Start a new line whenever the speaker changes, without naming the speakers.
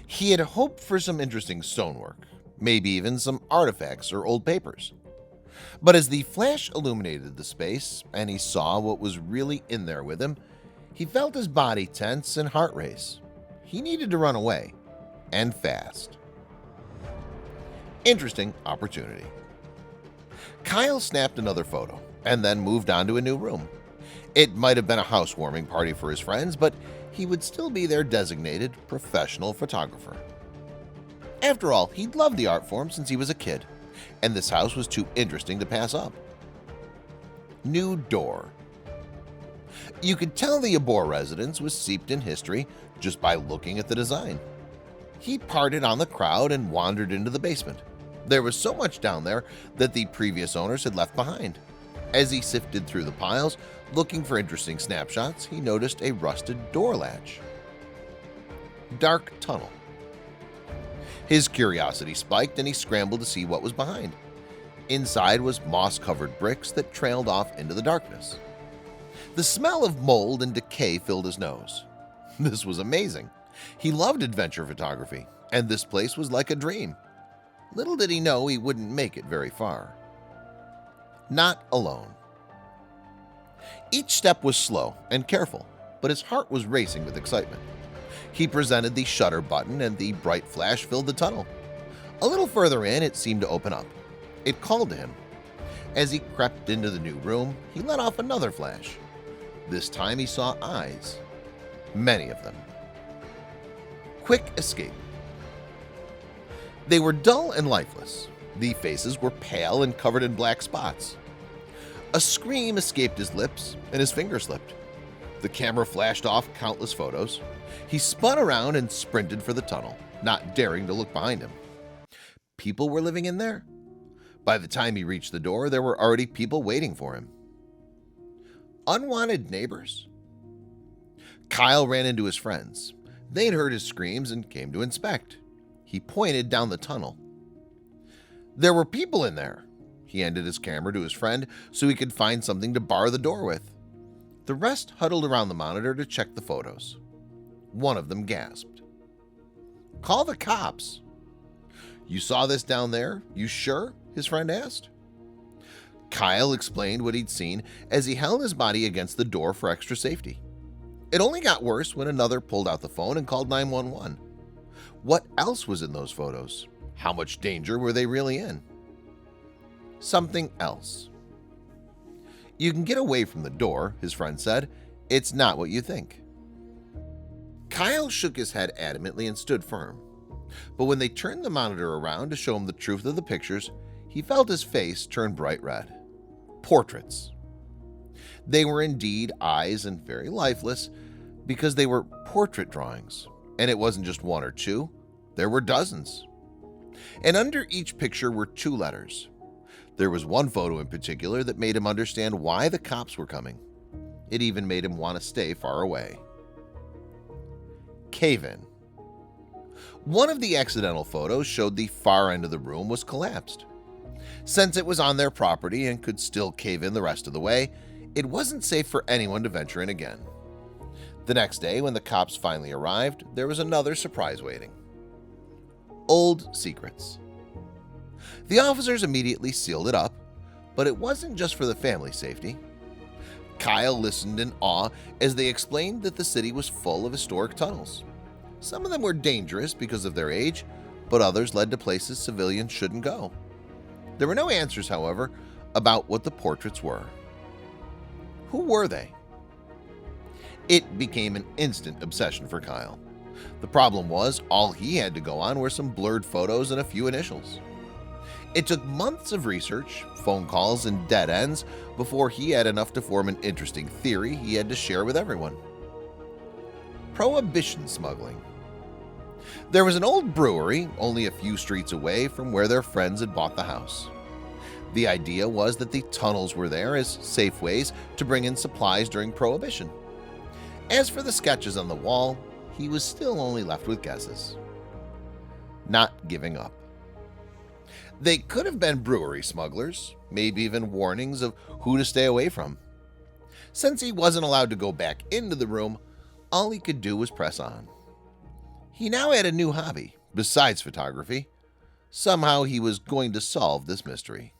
He had hoped for some interesting stonework, maybe even some artifacts or old papers. But as the flash illuminated the space and he saw what was really in there with him, he felt his body tense and heart race. He needed to run away, and fast. Interesting opportunity. Kyle snapped another photo and then moved on to a new room. It might have been a housewarming party for his friends, but he would still be their designated professional photographer. After all, he'd loved the art form since he was a kid, and this house was too interesting to pass up. New door. You could tell the Abor residence was steeped in history just by looking at the design. He parted on the crowd and wandered into the basement. There was so much down there that the previous owners had left behind. As he sifted through the piles, looking for interesting snapshots, he noticed a rusted door latch. Dark tunnel. His curiosity spiked and he scrambled to see what was behind. Inside was moss-covered bricks that trailed off into the darkness. The smell of mold and decay filled his nose. This was amazing. He loved adventure photography, and this place was like a dream. Little did he know he wouldn't make it very far. Not alone. Each step was slow and careful, but his heart was racing with excitement. He presented the shutter button and the bright flash filled the tunnel. A little further in, it seemed to open up. It called to him. As he crept into the new room, he let off another flash. This time he saw eyes. Many of them. Quick escape. They were dull and lifeless. The faces were pale and covered in black spots. A scream escaped his lips and his finger slipped. The camera flashed off countless photos. He spun around and sprinted for the tunnel, not daring to look behind him. People were living in there. By the time he reached the door, there were already people waiting for him. Unwanted neighbors. Kyle ran into his friends. They'd heard his screams and came to inspect. He pointed down the tunnel. There were people in there. He handed his camera to his friend so he could find something to bar the door with. The rest huddled around the monitor to check the photos. One of them gasped. "Call the cops." "You saw this down there? You sure?" his friend asked. Kyle explained what he'd seen as he held his body against the door for extra safety. It only got worse when another pulled out the phone and called 911. What else was in those photos? How much danger were they really in? Something else. "You can get away from the door," his friend said. "It's not what you think." Kyle shook his head adamantly and stood firm. But when they turned the monitor around to show him the truth of the pictures, he felt his face turn bright red. Portraits. They were indeed eyes and very lifeless because they were portrait drawings. And it wasn't just one or two, there were dozens. And under each picture were two letters. There was one photo in particular that made him understand why the cops were coming. It even made him want to stay far away. Cave-in. One of the accidental photos showed the far end of the room was collapsed. Since it was on their property and could still cave in the rest of the way, it wasn't safe for anyone to venture in again. The next day, when the cops finally arrived, there was another surprise waiting. Old secrets. The officers immediately sealed it up, but it wasn't just for the family's safety. Kyle listened in awe as they explained that the city was full of historic tunnels. Some of them were dangerous because of their age, but others led to places civilians shouldn't go. There were no answers, however, about what the portraits were. Who were they? It became an instant obsession for Kyle. The problem was, all he had to go on were some blurred photos and a few initials. It took months of research, phone calls, and dead ends before he had enough to form an interesting theory he had to share with everyone. Prohibition smuggling. There was an old brewery only a few streets away from where their friends had bought the house. The idea was that the tunnels were there as safe ways to bring in supplies during Prohibition. As for the sketches on the wall, he was still only left with guesses. Not giving up. They could have been brewery smugglers, maybe even warnings of who to stay away from. Since he wasn't allowed to go back into the room, all he could do was press on. He now had a new hobby besides photography. Somehow he was going to solve this mystery.